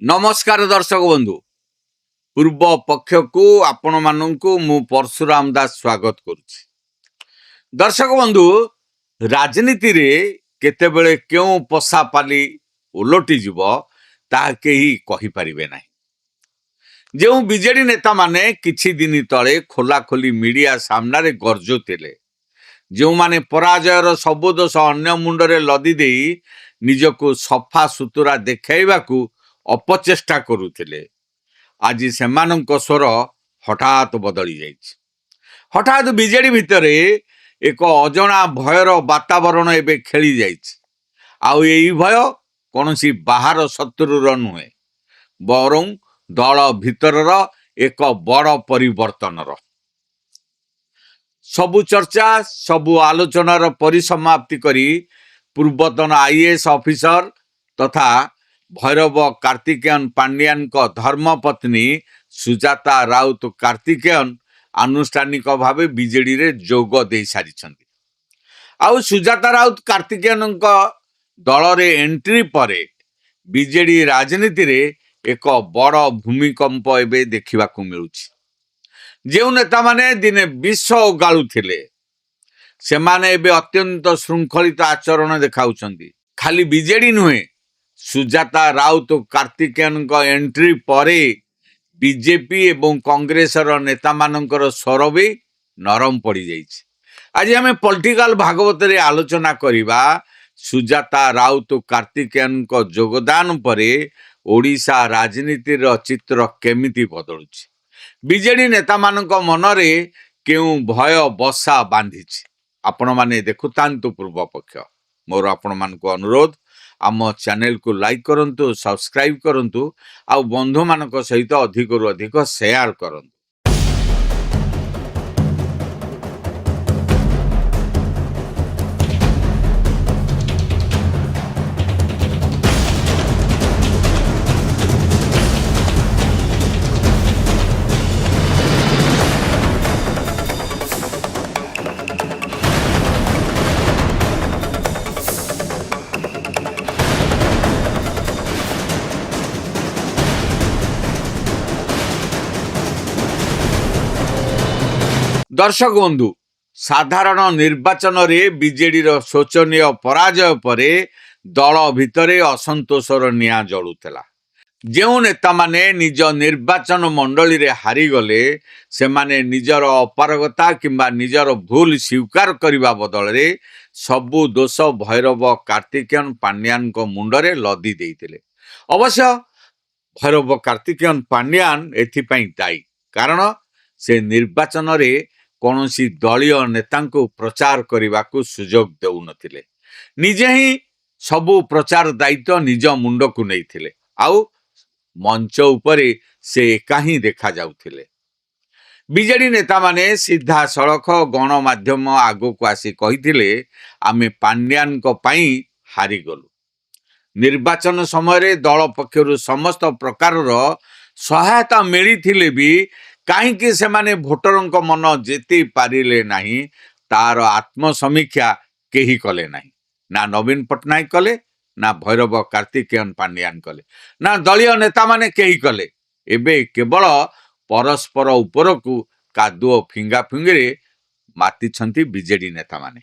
नमस्कार दर्शक बंधु पूर्व पक्ष को आपण मानू मु परशुराम दास स्वागत करुच्ची। दर्शक बंधु राजनीति रे केतेबेले क्यों पशा पाली उलटी जीव ताहा केही कहि परिबे नाही। जो बीजेडी नेता माने किछि दिन तले खोला खोली मीडिया सामने गर्जुले, जो माने पराजयर सबु दोष अन्य मुंडरे लदी देई निजको सफा सुतुरा देखाइबाकू अपचेष्टा करुथिले, आज सेमानंक स्वर हठात बदली जाइछि। हठात बीजेडी भितरे एक अजना भयर वातावरण एबे खेली जाइछि। आउ एई भय कोनोसी बाहर शत्रुर नुहे, बरं दल भितरर एक बड़ परिवर्तनर। सबु चर्चा सबु आलोचनार परिसमाप्ति करी पूर्वतन आईएएस ऑफिसर तथा भैरव कार्तिकेयन पांड्यान को धर्मपत्नी सुजाता राउत कार्तिकेयन आनुष्ठानिक भावे बीजेडी रे जोग दे सारी छंती। आउ सुजाता राउत कार्तिकेयन को दल रे एंट्री परे बीजेडी राजनीति रे एक बड़ भूमिकंप एबे देखिबा को मिलुछि। जेउ नेता माने दिने विष गाळुथिले से माने एबे अत्यंत श्रृंखलित आचरण देखाउछंती। खाली बीजेडी नुहे, सुजाता राउत कार्तिकेयन को एंट्री परे बीजेपी एवं कांग्रेसर नेता मानकर स्वर भी नरम पड़ी जाइछि। आज हमें पॉलिटिकल भागवत रे आलोचना करिबा सुजाता राउत कार्तिकेयन को योगदान परे ओडिशा राजनीति रो चित्र केमिति बदलुछि। बीजेडी नेता मानक मनरे केउ भय बसा बांधिछि। आपण माने देखुतांतु पूर्व पक्ष। मोर आपण मानक अनुरोध, आम चैनल को लाइक करंतु, सब्सक्राइब करंतु, आ बंधु मानक सहित अधिक रु अधिक शेयर करंतु। दर्शक बंधु, साधारण निर्वाचन रे बीजेडी रो शोचनीय पराजय परे दल भितरे असंतोषर निया जलुथला। जेउ नेता माने निज निर्वाचन मंडली रे हारी गले, से माने निजर अपारगता किंबा निजर भूल स्वीकार करिबा बदल रे सबु दोष भैरव कार्तिकेयन पांड्यान को मुंडरे लदी देइतिले। अवश्य भैरव कार्तिकेयन पांड्यान एथिपई दायी, कारण से निर्वाचन रे कौनसी दलीय नेता को प्रचार करने को सुजोग देउ नथिले। निजे ही सबु प्रचार दायित्व निज मुंड को नहीं थिले। आउ मंच उपरे से एका ही देखा जाउथिले। बीजेडी नेता माने सीधा सड़क गणमाध्यम आगो को आसी कहिथिले, आमे पांड्यान को पई हारी गलु। निर्वाचन समय दल पक्षरु समस्त प्रकार सहायता मिली थिले भी कहीं से माने भोटरों को मन जेती पारिले नहीं, तार आत्मसमीक्षा केही कले नहीं। ना नवीन पट्टनायक कले, ना भैरव कार्तिकेयन पांड्यान कले, ना दलीय नेता माने केही कले। एबे केवल परस्पर ऊपर को कादुओ फिंगा फिंगरे माती छंती बीजेडी नेता माने।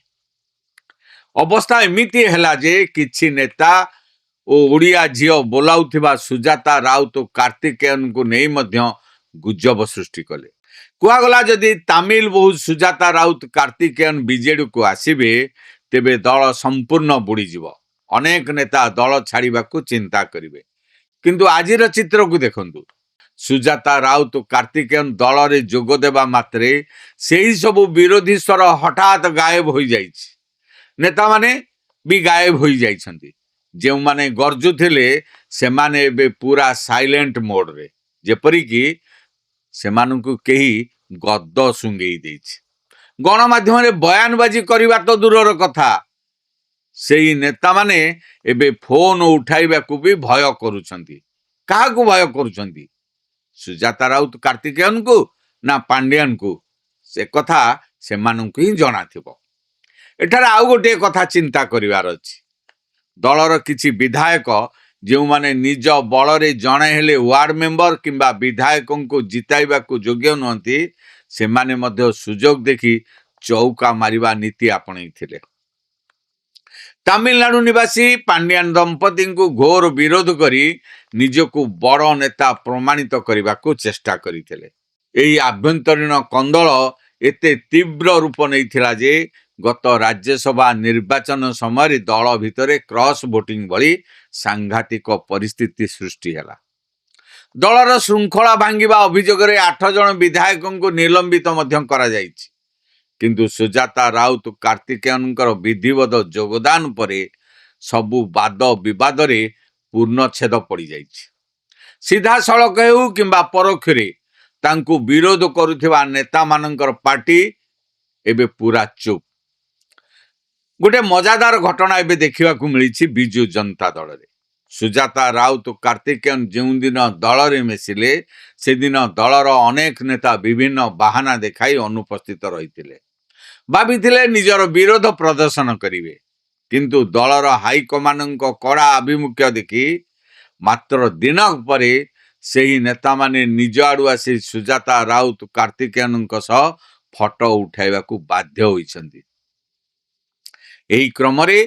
अवस्था एमिति हैला जे किछि नेता ओ ओडिया झियो बोलाउथिबा सुजाता राउत कार्तिकेयन को नहीं मध्य गुजब सृष्टि कले। कुआगला जदि तमिल बहु सुजाता राउत कार्तिकेयन बीजेडी को आसीबे, तेबे दल संपूर्ण बुड़ी जीव। अनेक नेता दल छाड़िबा को चिंता करिवे। किंतु आजिर चित्र को देखंतु, सुजाता राउत कार्तिकेयन दल रे जोग देबा मात्रे सेही सब विरोधी स्वर हठात गायब हो जाइछि। नेता माने भी गायब हो जाइछंती। जेउ माने गर्जुथिले से माने एबे पूरा साइलेंट मोड रे, जेपरि कि सेमानंकु केही गद्द सुंगेई देइछि। गणमाध्यम रे बयानबाजी करिबा तो दूरर कथा, सेही नेता माने एबे फोन उठाइबा को भी भय करूछंती। काहा को भय करूछंती? सुजाता राउत कार्तिकेयन को ना पांड्यान को? से कथा सेमानंकु ही जणा थिबो। एठार आउ गोटे कथा चिंता करिवार अछि। दलर किछि विधायक ଯେଉଁମାନେ ନିଜ ବଳରେ ଜଣେ ହେଲେ ୱାର୍ଡ ମେମ୍ବର କିମ୍ବା ବିଧାୟକଙ୍କୁ ଜିତାଇବାକୁ ଯୋଗ୍ୟ ନୁହନ୍ତି, ସେମାନେ ମଧ୍ୟ ସୁଯୋଗ ଦେଖି ଚୌକା ମାରିବା ନୀତି ଆପଣେଇଥିଲେ। ତାମିଲନାଡୁ ନିବାସୀ ପାଣ୍ଡିଆନ ଦମ୍ପତିଙ୍କୁ ଘୋର ବିରୋଧ କରି ନିଜକୁ ବଡ଼ ନେତା ପ୍ରମାଣିତ କରିବାକୁ ଚେଷ୍ଟା କରିଥିଲେ। ଏହି ଆଭ୍ୟନ୍ତରୀଣ କନ୍ଦଳ ଏତେ ତୀବ୍ର ରୂପ ନେଇଥିଲା ଯେ ଗତ ରାଜ୍ୟସଭା ନିର୍ବାଚନ ସମୟରେ ଦଳ ଭିତରେ କ୍ରସ୍ ଭୋଟିଂ ଭଳି ସାଂଘାତିକ ପରିସ୍ଥିତି ସୃଷ୍ଟି ହେଲା। ଦଳର ଶୃଙ୍ଖଳା ଭାଙ୍ଗିବା ଅଭିଯୋଗରେ 8 ଜଣ ବିଧାୟକଙ୍କୁ ନିଲମ୍ବିତ ମଧ୍ୟ କରାଯାଇଛି। କିନ୍ତୁ ସୁଜାତା ରାଉତ କାର୍ତ୍ତିକେୟନଙ୍କର ବିଧିବଦ୍ଧ ଯୋଗଦାନ ପରେ ସବୁ ବାଦ ବିବାଦରେ ପୂର୍ଣ୍ଣଚ୍ଛେଦ ପଡ଼ିଯାଇଛି। ସିଧାସଳଖ ହେଉ କିମ୍ବା ପରୋକ୍ଷରେ ତାଙ୍କୁ ବିରୋଧ କରୁଥିବା ନେତାମାନଙ୍କର ପାର୍ଟି ଏବେ ପୁରା ଚୁପ୍। ଗୋଟେ ମଜାଦାର ଘଟଣା ଏବେ ଦେଖିବାକୁ ମିଳିଛି ବିଜୁ ଜନତା ଦଳରେ। ସୁଜାତା ରାଉତ କାର୍ତ୍ତିକେୟନ ଯେଉଁଦିନ ଦଳରେ ମିଶିଲେ ସେଦିନ ଦଳର ଅନେକ ନେତା ବିଭିନ୍ନ ବାହାନା ଦେଖାଇ ଅନୁପସ୍ଥିତ ରହିଥିଲେ। ଭାବିଥିଲେ ନିଜର ବିରୋଧ ପ୍ରଦର୍ଶନ କରିବେ, କିନ୍ତୁ ଦଳର ହାଇକମାଣ୍ଡଙ୍କ କଡ଼ା ଆଭିମୁଖ୍ୟ ଦେଖି ମାତ୍ର ଦିନ ପରେ ସେହି ନେତାମାନେ ନିଜ ଆଡ଼ୁ ଆସି ସୁଜାତା ରାଉତ କାର୍ତ୍ତିକେୟନଙ୍କ ସହ ଫଟୋ ଉଠାଇବାକୁ ବାଧ୍ୟ ହୋଇଛନ୍ତି। ଏହି କ୍ରମରେ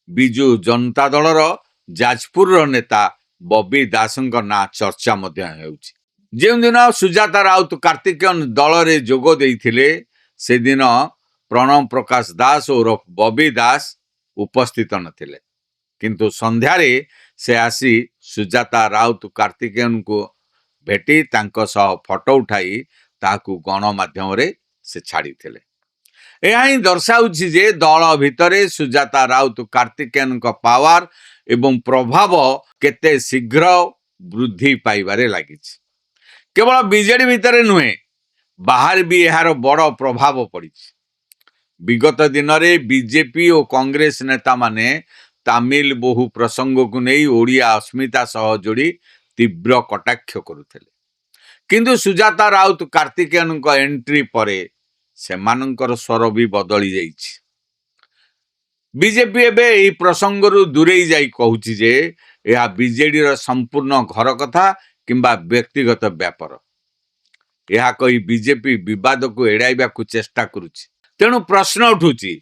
ବିଜୁ ଜନତା ଦଳର ଯାଜପୁରର ନେତା ବବି ଦାସଙ୍କ ନାଁ ଚର୍ଚ୍ଚା ମଧ୍ୟ ହେଉଛି। ଯେଉଁଦିନ ସୁଜାତା ରାଉତ କାର୍ତ୍ତିକେୟନ ଦଳରେ ଯୋଗ ଦେଇଥିଲେ ସେଦିନ ପ୍ରଣବ ପ୍ରକାଶ ଦାସ ଓରଫ ବବି ଦାସ ଉପସ୍ଥିତ ନଥିଲେ, କିନ୍ତୁ ସନ୍ଧ୍ୟାରେ ସେ ଆସି ସୁଜାତା ରାଉତ କାର୍ତ୍ତିକେୟନଙ୍କୁ ଭେଟି ତାଙ୍କ ସହ ଫଟୋ ଉଠାଇ ତାହାକୁ ଗଣମାଧ୍ୟମରେ ସେ ଛାଡ଼ିଥିଲେ। ଏହା ହିଁ ଦର୍ଶାଉଛି ଯେ ଦଳ ଭିତରେ ସୁଜାତା ରାଉତ କାର୍ତ୍ତିକେୟନଙ୍କ ପାୱାର ଏବଂ ପ୍ରଭାବ କେତେ ଶୀଘ୍ର ବୃଦ୍ଧି ପାଇବାରେ ଲାଗିଛି। କେବଳ ବିଜେଡି ଭିତରେ ନୁହେଁ, ବାହାରେ ବି ଏହାର ବଡ଼ ପ୍ରଭାବ ପଡ଼ିଛି। ବିଗତ ଦିନରେ ବିଜେପି ଓ କଂଗ୍ରେସ ନେତାମାନେ ତାମିଲ ବୋହୂ ପ୍ରସଙ୍ଗକୁ ନେଇ ଓଡ଼ିଆ ଅସ୍ମିତା ସହ ଯୋଡ଼ି ତୀବ୍ର କଟାକ୍ଷ କରୁଥିଲେ। କିନ୍ତୁ ସୁଜାତା ରାଉତ କାର୍ତ୍ତିକେୟନଙ୍କ ଏଣ୍ଟ୍ରି ପରେ ସେମାନଙ୍କର ସ୍ୱର ବି ବଦଳି ଯାଇଛି। ବିଜେପି ଏବେ ଏହି ପ୍ରସଙ୍ଗରୁ ଦୂରେଇ ଯାଇ କହୁଛି ଯେ ଏହା ବିଜେଡିର ସମ୍ପୂର୍ଣ୍ଣ ଘର କଥା କିମ୍ବା ବ୍ୟକ୍ତିଗତ ବ୍ୟାପାର। ଏହା କହି ବିଜେପି ବିବାଦକୁ ଏଡ଼ାଇବାକୁ ଚେଷ୍ଟା କରୁଛି। ତେଣୁ ପ୍ରଶ୍ନ ଉଠୁଛି,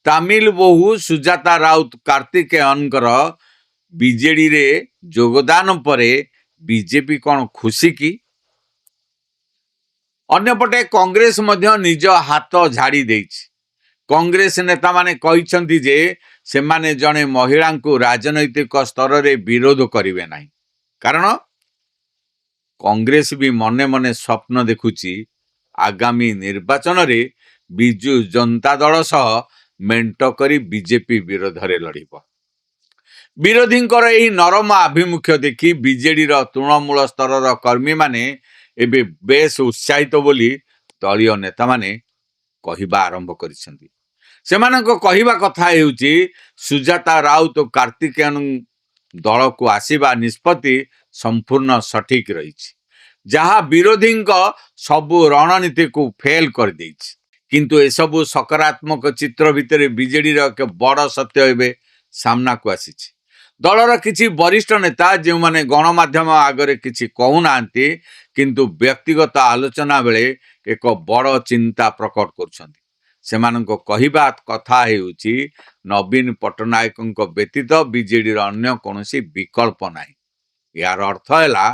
ତାମିଲ ବୋହୂ ସୁଜାତା ରାଉତ କାର୍ତ୍ତିକେୟନଙ୍କର ବିଜେଡିରେ ଯୋଗଦାନ ପରେ ବିଜେପି କ'ଣ ଖୁସି କି? ଅନ୍ୟପଟେ କଂଗ୍ରେସ ମଧ୍ୟ ନିଜ ହାତ ଝାଡ଼ି ଦେଇଛି। କଂଗ୍ରେସ ନେତାମାନେ କହିଛନ୍ତି ଯେ ସେମାନେ ଜଣେ ମହିଳାଙ୍କୁ ରାଜନୈତିକ ସ୍ତରରେ ବିରୋଧ କରିବେ ନାହିଁ, କାରଣ କଂଗ୍ରେସ ବି ମନେ ମନେ ସ୍ୱପ୍ନ ଦେଖୁଛି ଆଗାମୀ ନିର୍ବାଚନରେ ବିଜୁ ଜନତା ଦଳ ସହ ମେଣ୍ଟ କରି ବିଜେପି ବିରୋଧରେ ଲଢ଼ିବ। ବିରୋଧୀଙ୍କର ଏହି ନରମ ଆଭିମୁଖ୍ୟ ଦେଖି ବିଜେଡିର ତୃଣମୂଳ ସ୍ତରର କର୍ମୀମାନେ ଏବେ ବେଶ ଉତ୍ସାହିତ ବୋଲି ଦଳୀୟ ନେତାମାନେ କହିବା ଆରମ୍ଭ କରିଛନ୍ତି। ସେମାନଙ୍କ କହିବା କଥା ହେଉଛି ସୁଜାତା ରାଉତ କାର୍ତ୍ତିକେୟନ ଦଳକୁ ଆସିବା ନିଷ୍ପତ୍ତି ସମ୍ପୂର୍ଣ୍ଣ ସଠିକ ରହିଛି, ଯାହା ବିରୋଧୀଙ୍କ ସବୁ ରଣନୀତିକୁ ଫେଲ କରିଦେଇଛି। କିନ୍ତୁ ଏସବୁ ସକାରାତ୍ମକ ଚିତ୍ର ଭିତରେ ବିଜେଡିର ଏକ ବଡ଼ ସତ୍ୟ ଏବେ ସାମ୍ନାକୁ ଆସିଛି। ଦଳର କିଛି ବରିଷ୍ଠ ନେତା ଯେଉଁମାନେ ଗଣମାଧ୍ୟମ ଆଗରେ କିଛି କହୁନାହାନ୍ତି କିନ୍ତୁ ବ୍ୟକ୍ତିଗତ ଆଲୋଚନା ବେଳେ ଏକ ବଡ଼ ଚିନ୍ତା ପ୍ରକଟ କରୁଛନ୍ତି। ସେମାନଙ୍କ କହିବା କଥା ହେଉଛି ନବୀନ ପଟ୍ଟନାୟକଙ୍କ ବ୍ୟତୀତ ବିଜେଡିର ଅନ୍ୟ କୌଣସି ବିକଳ୍ପ ନାହିଁ। ଏହାର ଅର୍ଥ ହେଲା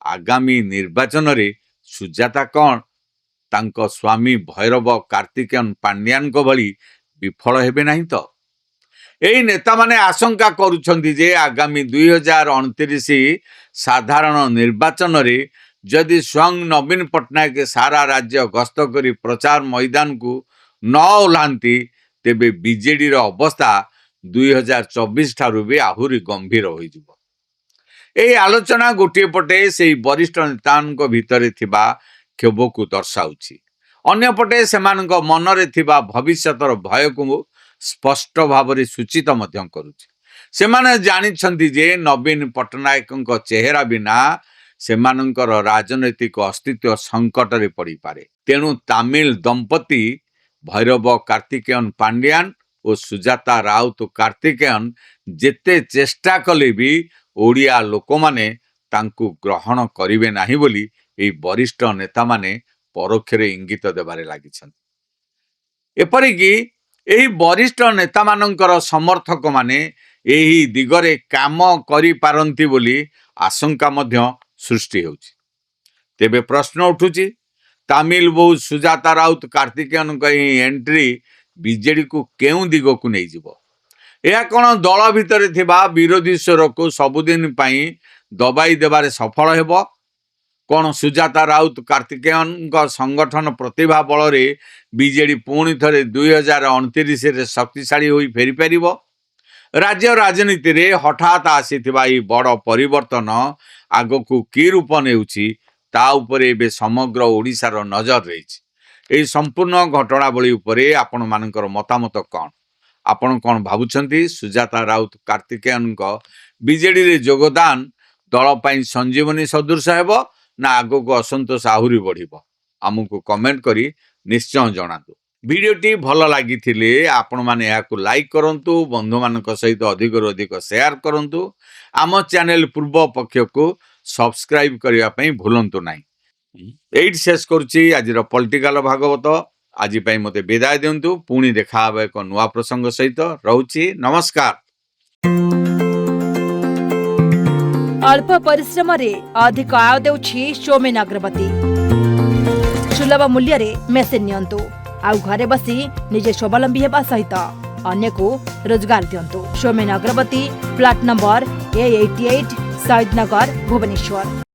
ଆଗାମୀ ନିର୍ବାଚନରେ ସୁଜାତା କ'ଣ ତାଙ୍କ ସ୍ୱାମୀ ଭୈରବ କାର୍ତ୍ତିକେୟନ ପାଣ୍ଡିଆନଙ୍କ ଭଳି ବିଫଳ ହେବେ ନାହିଁ ତ? ଏହି ନେତାମାନେ ଆଶଙ୍କା କରୁଛନ୍ତି ଯେ ଆଗାମୀ 2029 ସାଧାରଣ ନିର୍ବାଚନରେ ଯଦି ସ୍ୱୟଂ ନବୀନ ପଟ୍ଟନାୟକ ସାରା ରାଜ୍ୟ ଗସ୍ତ କରି ପ୍ରଚାର ମଇଦାନକୁ ନ ଓହ୍ଲାନ୍ତି ତେବେ ବିଜେଡିର ଅବସ୍ଥା 2024 ଠାରୁ ବି ଆହୁରି ଗମ୍ଭୀର ହୋଇଯିବ। ଏହି ଆଲୋଚନା ଗୋଟିଏ ପଟେ ସେହି ବରିଷ୍ଠ ନେତାଙ୍କ ଭିତରେ ଥିବା କ୍ଷୋଭକୁ ଦର୍ଶାଉଛି, ଅନ୍ୟପଟେ ସେମାନଙ୍କ ମନରେ ଥିବା ଭବିଷ୍ୟତର ଭୟକୁ ସ୍ପଷ୍ଟ ଭାବରେ ସୂଚିତ ମଧ୍ୟ କରୁଛି। ସେମାନେ ଜାଣିଛନ୍ତି ଯେ ନବୀନ ପଟ୍ଟନାୟକଙ୍କ ଚେହେରା ବିନା ସେମାନଙ୍କର ରାଜନୈତିକ ଅସ୍ତିତ୍ୱ ସଙ୍କଟରେ ପଡ଼ିପାରେ। ତେଣୁ ତାମିଲ ଦମ୍ପତି ଭୈରବ କାର୍ତ୍ତିକେୟନ ପାଣ୍ଡିଆନ ଓ ସୁଜାତା ରାଉତ କାର୍ତ୍ତିକେୟନ ଯେତେ ଚେଷ୍ଟା କଲେ ବି ଓଡ଼ିଆ ଲୋକମାନେ ତାଙ୍କୁ ଗ୍ରହଣ କରିବେ ନାହିଁ ବୋଲି ଏହି ବରିଷ୍ଠ ନେତାମାନେ ପରୋକ୍ଷରେ ଇଙ୍ଗିତ ଦେବାରେ ଲାଗିଛନ୍ତି। ଏପରିକି ଏହି ବରିଷ୍ଠ ନେତାମାନଙ୍କର ସମର୍ଥକମାନେ ଏହି ଦିଗରେ କାମ କରିପାରନ୍ତି ବୋଲି ଆଶଙ୍କା ମଧ୍ୟ ସୃଷ୍ଟି ହେଉଛି। ତେବେ ପ୍ରଶ୍ନ ଉଠୁଛି, ତାମିଲ ବୋହୂ ସୁଜାତା ରାଉତ କାର୍ତ୍ତିକେୟନଙ୍କ ଏହି ଏଣ୍ଟ୍ରି ବିଜେଡିକୁ କେଉଁ ଦିଗକୁ ନେଇଯିବ? ଏହା କ'ଣ ଦଳ ଭିତରେ ଥିବା ବିରୋଧୀ ସ୍ୱରକୁ ସବୁଦିନ ପାଇଁ ଦବାଇ ଦେବାରେ ସଫଳ ହେବ? କ'ଣ ସୁଜାତା ରାଉତ କାର୍ତ୍ତିକେୟନଙ୍କ ସଂଗଠନ ପ୍ରତିଭା ବଳରେ ବିଜେଡି ପୁଣି ଥରେ 2029ରେ ଶକ୍ତିଶାଳୀ ହୋଇ ଫେରିପାରିବ? ରାଜ୍ୟ ରାଜନୀତିରେ ହଠାତ୍ ଆସିଥିବା ଏହି ବଡ଼ ପରିବର୍ତ୍ତନ ଆଗକୁ କି ରୂପ ନେଉଛି ତା ଉପରେ ଏବେ ସମଗ୍ର ଓଡ଼ିଶାର ନଜର ରହିଛି। ଏହି ସମ୍ପୂର୍ଣ୍ଣ ଘଟଣାବଳୀ ଉପରେ ଆପଣମାନଙ୍କର ମତାମତ କ'ଣ? ଆପଣ କ'ଣ ଭାବୁଛନ୍ତି ସୁଜାତା ରାଉତ କାର୍ତ୍ତିକେୟନଙ୍କ ବିଜେଡିରେ ଯୋଗଦାନ ଦଳ ପାଇଁ ସଞ୍ଜୀବନୀ ସଦୃଶ ହେବ ନା ଆଗକୁ ଅସନ୍ତୋଷ ଆହୁରି ବଢ଼ିବ? ଆମକୁ କମେଣ୍ଟ କରି ନିଶ୍ଚୟ ଜଣାନ୍ତୁ। ଭିଡ଼ିଓଟି ଭଲ ଲାଗିଥିଲେ ଆପଣମାନେ ଏହାକୁ ଲାଇକ୍ କରନ୍ତୁ, ବନ୍ଧୁମାନଙ୍କ ସହିତ ଅଧିକରୁ ଅଧିକ ସେୟାର କରନ୍ତୁ। ଆମ ଚ୍ୟାନେଲ ପୂର୍ବ ପକ୍ଷକୁ ସବସ୍କ୍ରାଇବ୍ କରିବା ପାଇଁ ଭୁଲନ୍ତୁ ନାହିଁ। ଏଇଠି ଶେଷ କରୁଛି ଆଜିର ପଲିଟିକାଲ ଭାଗବତ। ଆଜି ପାଇଁ ମୋତେ ବିଦାୟ ଦିଅନ୍ତୁ। ପୁଣି ଦେଖା ହେବ ଏକ ନୂଆ ପ୍ରସଙ୍ଗ ସହିତ। ରହୁଛି, ନମସ୍କାର। अल्प परिश्रम अधिक आय देउछि सौमेन अग्रवती। सुलभ मूल्य मेसिन नियंतु आउ घरे बसी निजे स्वावलंबी हेबा सहित अन्य को रोजगार दियंतु। सौमेन अग्रवती, फ्लैट नंबर A88, शहीद नगर, भुवनेश्वर।